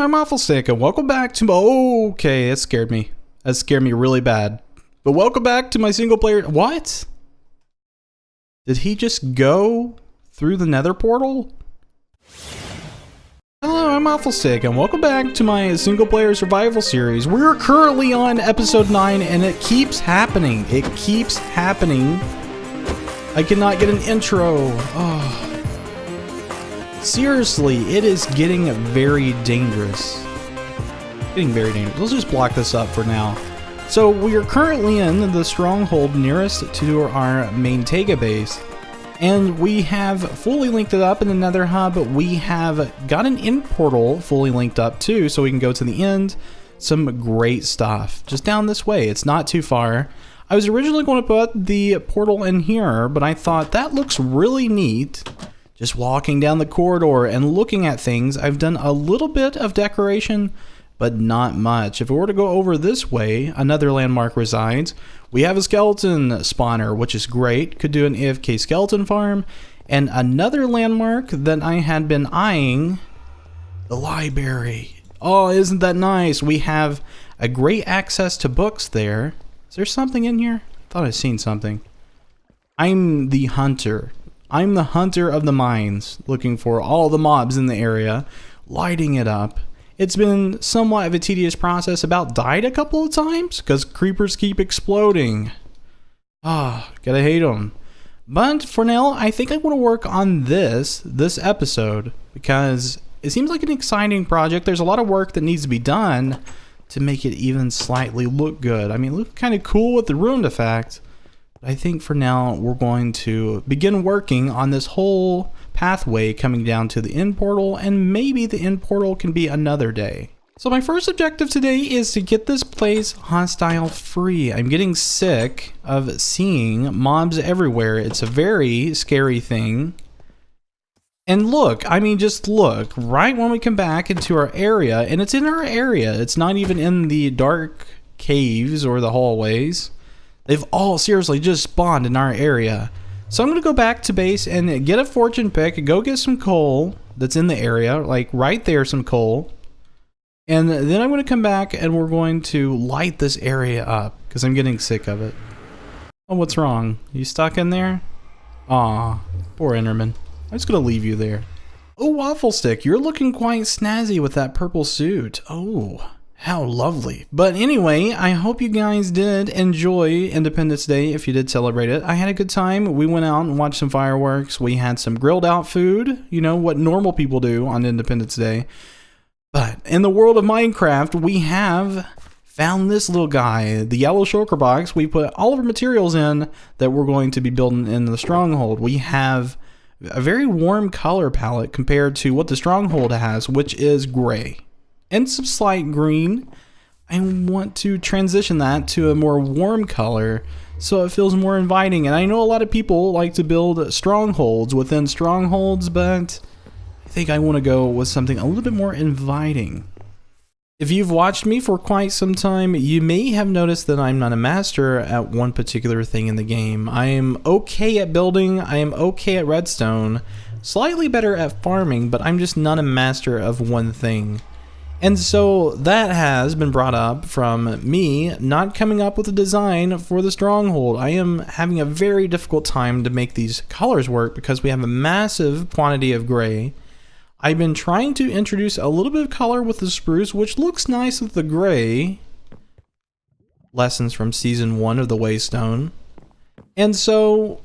I'm WaffleStick, and welcome back to my... Okay, that scared me. That scared me really bad. But welcome back to my single player... What? Did he just go through the nether portal? Hello, I'm WaffleStick, and welcome back to my single player survival series. We're currently on episode 9, and it keeps happening. It keeps happening. I cannot get an intro. Oh. Seriously, it is getting very dangerous. Let's just block this up for now. So we are currently in the stronghold nearest to our main Tega base, and we have fully linked it up in the nether hub. We have got an end portal fully linked up too, so we can go to the end. Some great stuff just down this way. It's not too far. I was originally going to put the portal in here, but I thought that looks really neat. Just walking down the corridor and looking at things. I've done a little bit of decoration, but not much. If we were to go over this way, another landmark resides. We have a skeleton spawner, which is great. Could do an AFK skeleton farm. And another landmark that I had been eyeing, the library. Oh, isn't that nice? We have a great access to books there. Is there something in here? I thought I'd seen something. I'm the hunter. I'm the hunter of the mines, looking for all the mobs in the area, lighting it up. It's been somewhat of a tedious process. About died a couple of times because creepers keep exploding. Ah, gotta hate them. But for now, I think I want to work on this episode because it seems like an exciting project. There's a lot of work that needs to be done to make it even slightly look good. I mean, look kind of cool with the ruined effect. I think for now we're going to begin working on this whole pathway coming down to the end portal, and maybe the end portal can be another day. So my first objective today is to get this place hostile free. I'm getting sick of seeing mobs everywhere. It's a very scary thing. And look, I mean, just look, right when we come back into our area, and it's in our area, it's not even in the dark caves or the hallways. They've all seriously just spawned in our area. So I'm going to go back to base and get a fortune pick, go get some coal that's in the area, like right there, some coal. And then I'm going to come back and we're going to light this area up because I'm getting sick of it. Oh, what's wrong? You stuck in there? Aw, poor Enderman. I'm just going to leave you there. Oh, WaffleStick, you're looking quite snazzy with that purple suit. Oh. How lovely. But anyway, I hope you guys did enjoy Independence Day if you did celebrate it. I had a good time. We went out and watched some fireworks. We had some grilled out food, you know, what normal people do on Independence Day. But in the world of Minecraft, we have found this little guy, the yellow shulker box. We put all of our materials in that we're going to be building in the Stronghold. We have a very warm color palette compared to what the Stronghold has, which is gray. And some slight green. I want to transition that to a more warm color so it feels more inviting. And I know a lot of people like to build strongholds within strongholds, but I think I want to go with something a little bit more inviting. If you've watched me for quite some time, you may have noticed that I'm not a master at one particular thing in the game. I am okay at building, I am okay at redstone, slightly better at farming, but I'm just not a master of one thing. And so that has been brought up from me not coming up with a design for the Stronghold. I am having a very difficult time to make these colors work because we have a massive quantity of gray. I've been trying to introduce a little bit of color with the spruce, which looks nice with the gray. Lessons from season 1 of the Waystone. And so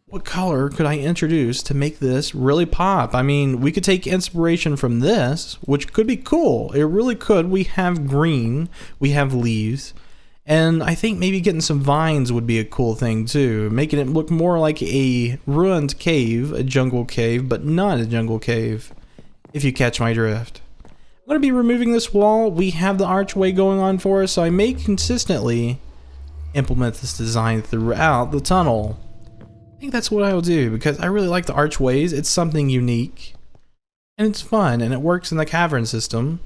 what color could I introduce to make this really pop? I mean, we could take inspiration from this, which could be cool. It really could. We have green, we have leaves, and I think maybe getting some vines would be a cool thing too, making it look more like a ruined cave, a jungle cave, but not a jungle cave, if you catch my drift. I'm going to be removing this wall. We have the archway going on for us, so I may consistently implement this design throughout the tunnel. I think that's what I will do because I really like the archways. It's something unique and it's fun and it works in the cavern system.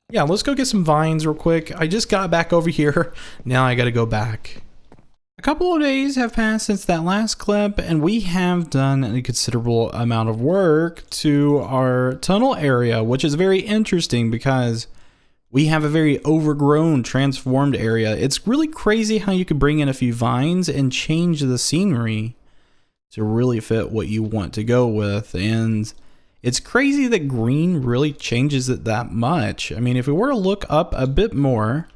Yeah, let's go get some vines real quick. I just got back over here. Now I gotta go back. A couple of days have passed since that last clip, and we have done a considerable amount of work to our tunnel area, which is very interesting because we have a very overgrown, transformed area. It's really crazy how you can bring in a few vines and change the scenery to really fit what you want to go with. And it's crazy that green really changes it that much. I mean, if we were to look up a bit more,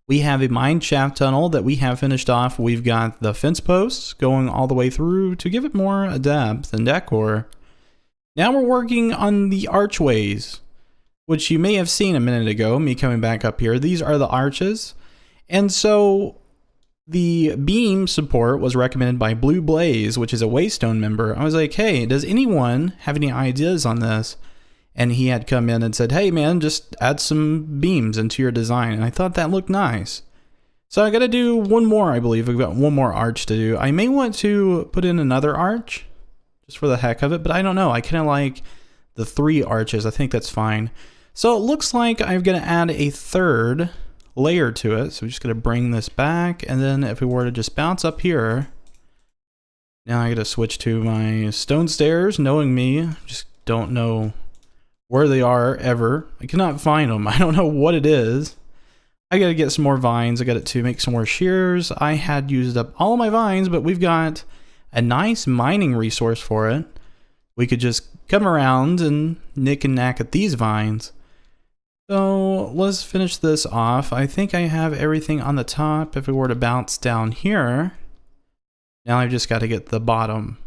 we have a mine shaft tunnel that we have finished off. We've got the fence posts going all the way through to give it more depth and decor. Now we're working on the archways, which you may have seen a minute ago, me coming back up here. These are the arches. And so the beam support was recommended by Blue Blaze, which is a Waystone member. I was like, hey, does anyone have any ideas on this? And he had come in and said, hey man, just add some beams into your design. And I thought that looked nice. So I got to do one more, I believe. We've got one more arch to do. I may want to put in another arch just for the heck of it, but I don't know. I kind of like the 3 arches. I think that's fine. So it looks like I'm going to add a third layer to it. So we're just going to bring this back. And then if we were to just bounce up here, now I got to switch to my stone stairs. Knowing me, just don't know where they are ever. I cannot find them. I don't know what it is. I got to get some more vines. I got to make some more shears. I had used up all of my vines, but we've got a nice mining resource for it. We could just come around and nick and knack at these vines. So let's finish this off. I think I have everything on the top. If we were to bounce down here, now I've just got to get the bottom.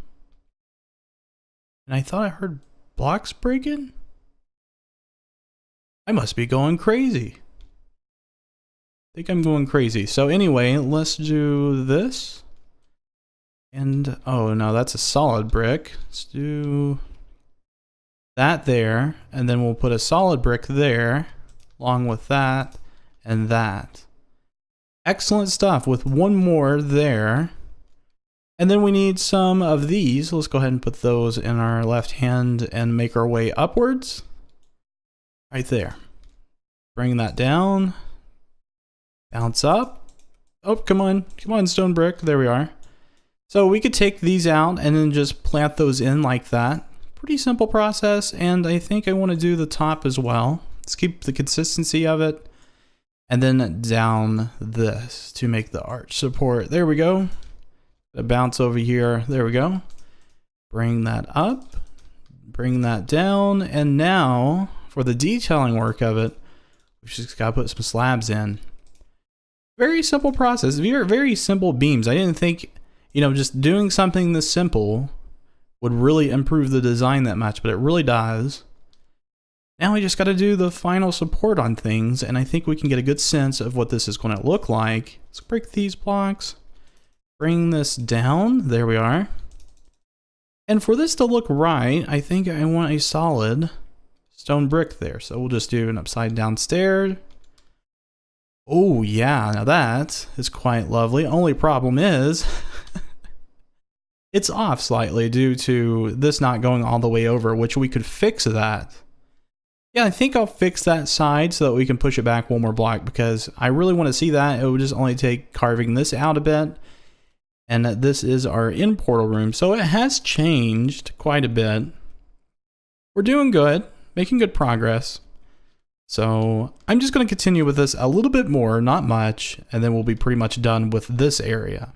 And I thought I heard blocks breaking. I must be going crazy. I think I'm going crazy. So anyway, let's do this. And, oh no, that's a solid brick. Let's do that there. And then we'll put a solid brick there, along with that and that. Excellent stuff with one more there. And then we need some of these. Let's go ahead and put those in our left hand and make our way upwards. Right there. Bring that down. Bounce up. Oh, come on. Come on, stone brick. There we are. So we could take these out and then just plant those in like that. Pretty simple process. And I think I want to do the top as well. Let's keep the consistency of it. And then down this to make the arch support. There we go. Bounce over here. There we go. Bring that up. Bring that down. And now for the detailing work of it, we just got to put some slabs in. Very simple process. Very simple beams. I didn't think, you know, just doing something this simple would really improve the design that much, but it really does. Now we just got to do the final support on things, and I think we can get a good sense of what this is going to look like. Let's break these blocks. Bring this down. There we are. And for this to look right, I think I want a solid stone brick there. So we'll just do an upside down stair. Oh yeah, now that is quite lovely. Only problem is it's off slightly due to this not going all the way over, which we could fix that. Yeah, I think I'll fix that side so that we can push it back one more block because I really want to see that. It would just only take carving this out a bit. And this is our in portal room. So it has changed quite a bit. We're doing good, making good progress. So I'm just going to continue with this a little bit more, not much, and then we'll be pretty much done with this area.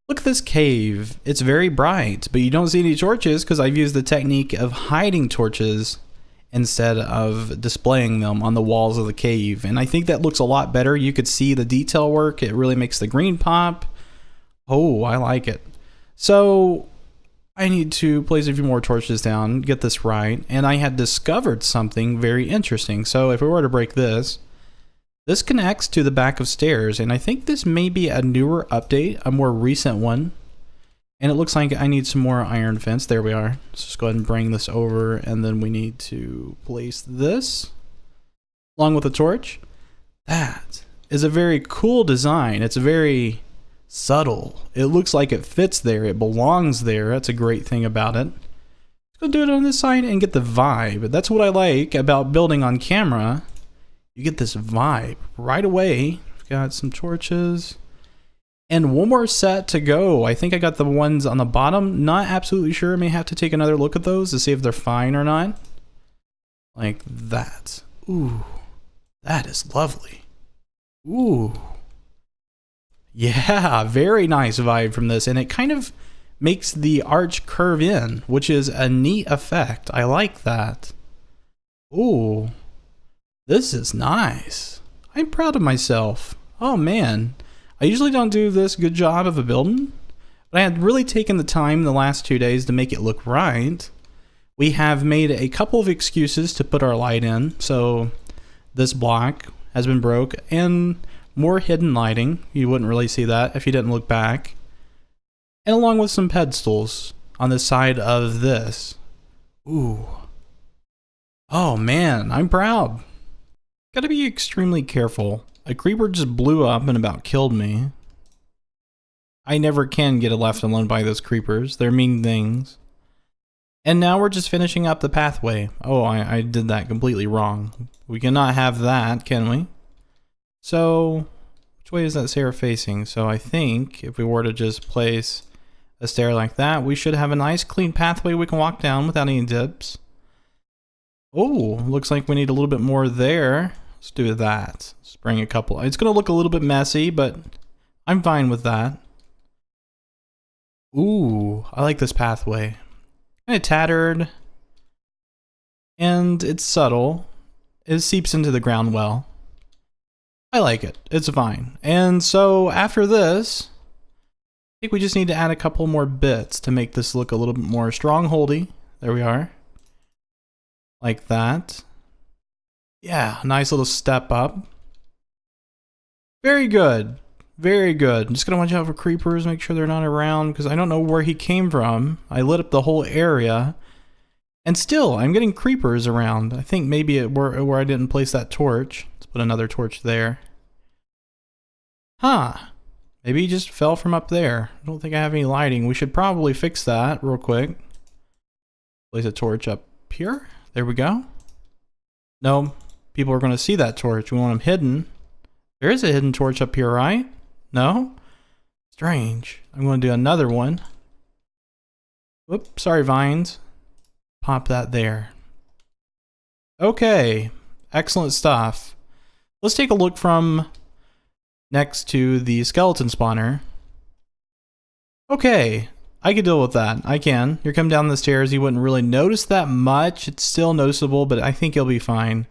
Look at this cave. It's very bright, but you don't see any torches because I've used the technique of hiding torches instead of displaying them on the walls of the cave. And I think that looks a lot better. You could see the detail work. It really makes the green pop. Oh, I like it. So I need to place a few more torches down, get this right. And I had discovered something very interesting. So if we were to break this, this connects to the back of stairs. And I think this may be a newer update, a more recent one. And it looks like I need some more iron fence. There we are. Let's just go ahead and bring this over. And then we need to place this along with a torch. That is a very cool design. It's very subtle. It looks like it fits there. It belongs there. That's a great thing about it. Let's go do it on this side and get the vibe. That's what I like about building on camera. You get this vibe right away. We've got some torches. And one more set to go. I think I got the ones on the bottom. Not absolutely sure. I may have to take another look at those to see if they're fine or not. Like that. Ooh, that is lovely. Ooh. Yeah, very nice vibe from this. And it kind of makes the arch curve in, which is a neat effect. I like that. Ooh, this is nice. I'm proud of myself. Oh man, I usually don't do this good job of a building, but I had really taken the time the last 2 days to make it look right. We have made a couple of excuses to put our light in, so this block has been broke, and more hidden lighting. You wouldn't really see that if you didn't look back. And along with some pedestals on the side of this. Ooh. Oh man, I'm proud. Gotta be extremely careful. A creeper just blew up and about killed me. I never can get left alone by those creepers. They're mean things. And now we're just finishing up the pathway. Oh, I did that completely wrong. We cannot have that, can we? So, which way is that stair facing? So I think if we were to just place a stair like that, we should have a nice clean pathway we can walk down without any dips. Oh, looks like we need a little bit more there. Let's do that. Let's bring a couple. It's going to look a little bit messy, but I'm fine with that. Ooh, I like this pathway. Kind of tattered. And it's subtle. It seeps into the ground well. I like it. It's fine. And so after this, I think we just need to add a couple more bits to make this look a little bit more strongholdy. There we are. Like that. Yeah, nice little step up. Very good. Very good. I'm just going to watch out for creepers, make sure they're not around, because I don't know where he came from. I lit up the whole area. And still, I'm getting creepers around. I think maybe where I didn't place that torch. Let's put another torch there. Huh. Maybe he just fell from up there. I don't think I have any lighting. We should probably fix that real quick. Place a torch up here. There we go. No, people are going to see that torch. We want them hidden. There is a hidden torch up here, right? No? Strange. I'm going to do another one. Whoop, sorry, vines. Pop that there. Okay, excellent stuff. Let's take a look from next to the skeleton spawner. Okay, I can deal with that. I can. You're coming down the stairs. You wouldn't really notice that much. It's still noticeable, but I think you'll be fine.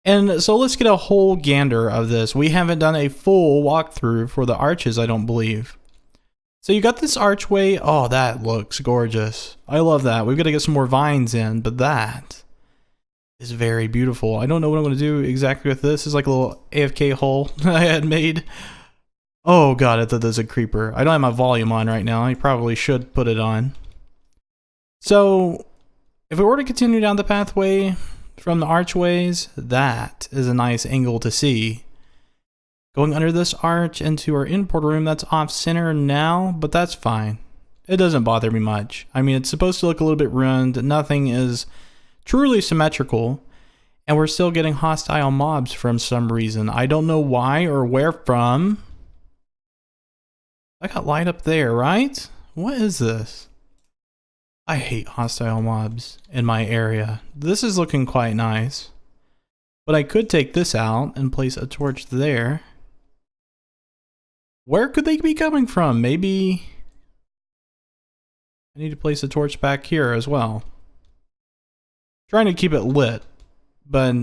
And so let's get a whole gander of this. We haven't done a full walkthrough for the arches, I don't believe. So you got this archway. Oh, that looks gorgeous. I love that. We've got to get some more vines in, but that is very beautiful. I don't know what I'm going to do exactly with this. It's like a little AFK hole I had made. Oh god, I thought there's a creeper. I don't have my volume on right now. I probably should put it on. So, if we were to continue down the pathway from the archways, that is a nice angle to see. Going under this arch into our import room, that's off center now, but that's fine. It doesn't bother me much. I mean, it's supposed to look a little bit ruined. Nothing is truly symmetrical, and we're still getting hostile mobs from some reason. I don't know why or where from. I got light up there, right? What is this? I hate hostile mobs in my area. This is looking quite nice. But I could take this out and place a torch there. Where could they be coming from? Maybe I need to place a torch back here as well. Trying to keep it lit, but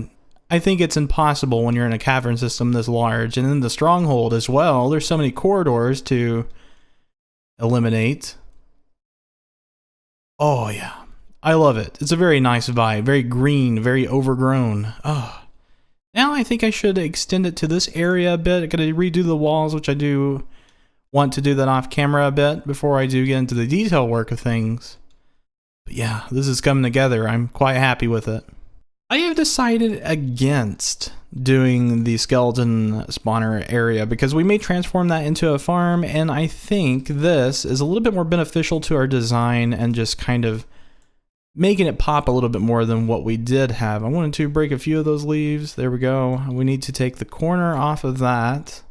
I think it's impossible when you're in a cavern system this large. And in the Stronghold as well, there's so many corridors to eliminate. Oh yeah, I love it. It's a very nice vibe, very green, very overgrown. Oh. Now I think I should extend it to this area a bit. I gotta redo the walls, which I do want to do that off camera a bit before I do get into the detail work of things. But yeah, this is coming together. I'm quite happy with it. I have decided against doing the skeleton spawner area because we may transform that into a farm, and I think this is a little bit more beneficial to our design and just kind of making it pop a little bit more than what we did have. I wanted to break a few of those leaves. There we go. We need to take the corner off of that.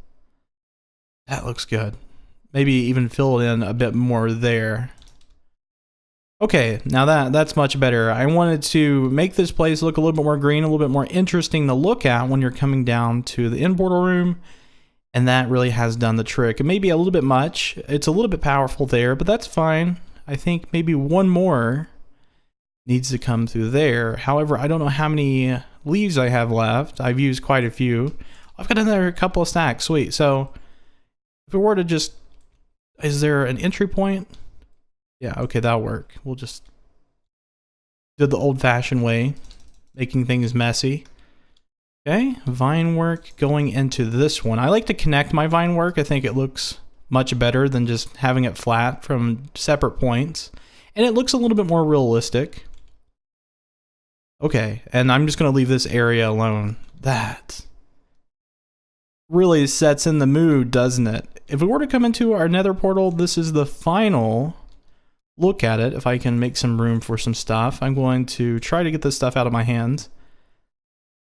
That looks good. Maybe even fill it in a bit more there. Okay, now that's much better. I wanted to make this place look a little bit more green, a little bit more interesting to look at when you're coming down to the end portal room, and that really has done the trick. It may be a little bit much. It's a little bit powerful there, but that's fine. I think maybe one more needs to come through there. However, I don't know how many leaves I have left. I've used quite a few. I've got another couple of stacks. Sweet. So if we were to just, is there an entry point? Yeah, okay, that'll work. We'll just do the old-fashioned way, making things messy. Okay, vine work going into this one. I like to connect my vine work. I think it looks much better than just having it flat from separate points. And it looks a little bit more realistic. Okay, and I'm just going to leave this area alone. That really sets in the mood, doesn't it? If we were to come into our nether portal, this is the final look at it. If I can make some room for some stuff, I'm going to try to get this stuff out of my hands.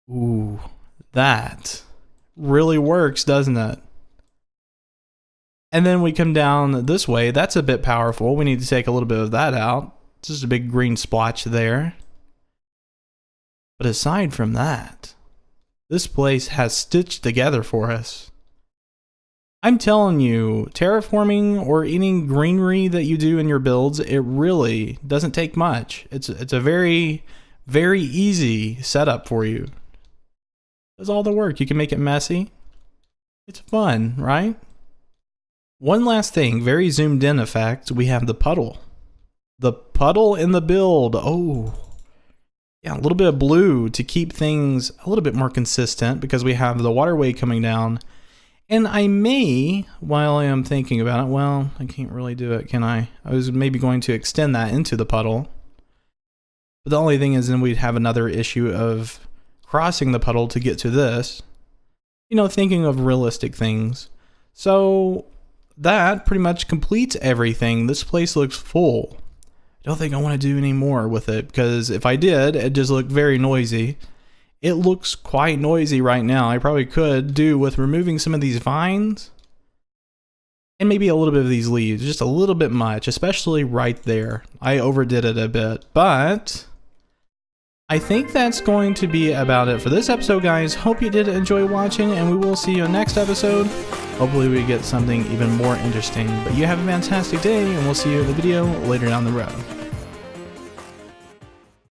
Ooh, that really works, doesn't it? And then we come down this way. That's a bit powerful. We need to take a little bit of that out. It's just a big green splotch there. But aside from that, this place has stitched together for us. I'm telling you, terraforming or any greenery that you do in your builds, it really doesn't take much. It's a very, very easy setup for you. It does all the work. You can make it messy. It's fun, right? One last thing, very zoomed in effect, we have the puddle. The puddle in the build. Oh, yeah, a little bit of blue to keep things a little bit more consistent because we have the waterway coming down. And I may, while I am thinking about it, well, I can't really do it, can I? I was maybe going to extend that into the puddle. But the only thing is then we'd have another issue of crossing the puddle to get to this. You know, thinking of realistic things. So that pretty much completes everything. This place looks full. I don't think I want to do any more with it because if I did, it'd just look very noisy. It looks quite noisy right now. I probably could do with removing some of these vines and maybe a little bit of these leaves, just a little bit much, especially right there. I overdid it a bit, but I think that's going to be about it for this episode, guys. Hope you did enjoy watching, and we will see you in the next episode. Hopefully we get something even more interesting. But you have a fantastic day, and we'll see you in the video later down the road.